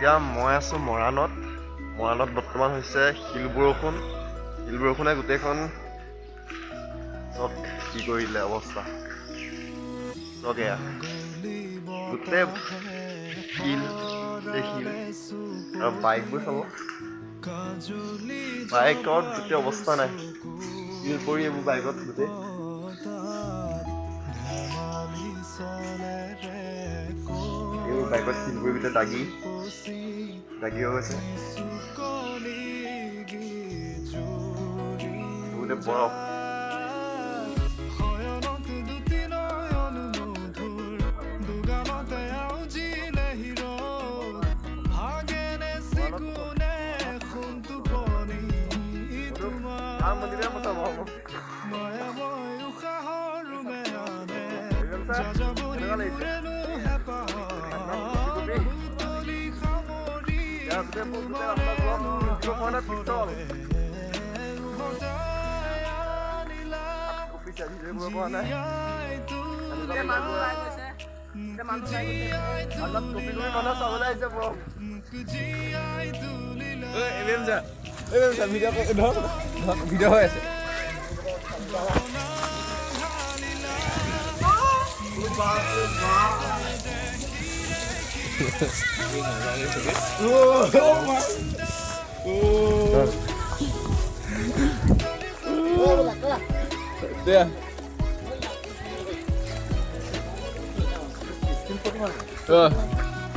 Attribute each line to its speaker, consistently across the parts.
Speaker 1: এতিয়া মই আছোঁ মৰাণত বৰ্তমান হৈছে শিল বৰষুণে গোটেইখন চব কি কৰিলে অৱস্থা চব এয়া গোটেই শিল আৰু বাইকবোৰ চাব বাইকত গোটেই অৱস্থা নাই শিল পৰি এইবোৰ বাইকত গোটেই এইবোৰ বাইকত শিল পৰি গোটেই দাগি হৈ গৈছে গোটেই বৰফ ভিডিঅ হৈ আছে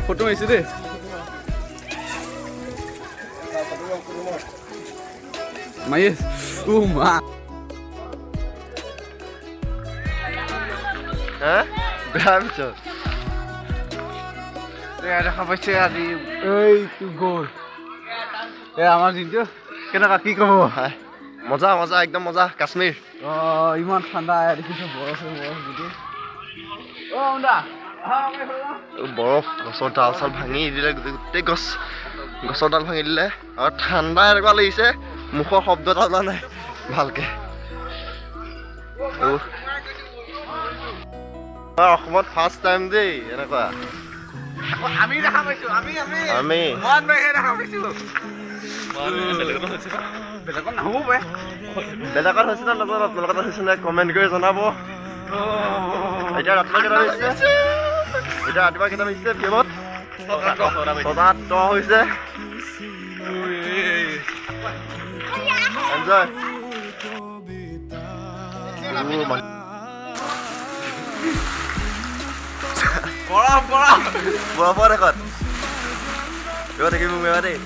Speaker 1: ফটো মাৰিছো দেই মাৰি মা বেয়া পিছত দেখা পাইছে আজি এইটো গ'ল আমাৰ দিনটো কেনেকুৱা কি ক'ব মজা একদম মজা কাশ্মীৰ ইমান ঠাণ্ডা দেখিছো বৰফ গোটেই বৰফ গছৰ ডাল চাল ভাঙি দিলে গোটেই গছৰ ডাল ভাঙি দিলে আৰু ঠাণ্ডা এনেকুৱা লাগিছে মুখৰ শব্দ এটা ওলোৱা নাই ভালকে অসমত ফাৰ্ষ্ট টাইম দেই এনেকুৱা আমি দেখা পাইছো আমি বেলেগত নহ'ব পাৰে বেলেগত হৈছে নে নাজানো আপোনালোকৰ হৈছে নে কমেণ্ট কৰি জনাব এতিয়া ৰাতিপুৱা কেইটা বাজিছে গেমত 7:10 হৈছে এনজয় বৰফৰ দেশত থাকিব মেৱা দেই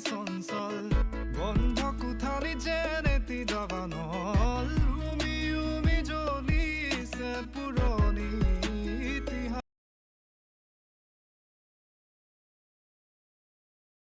Speaker 1: চঞ্চল বন্ধ কোঠালি যেন এটি দাবানত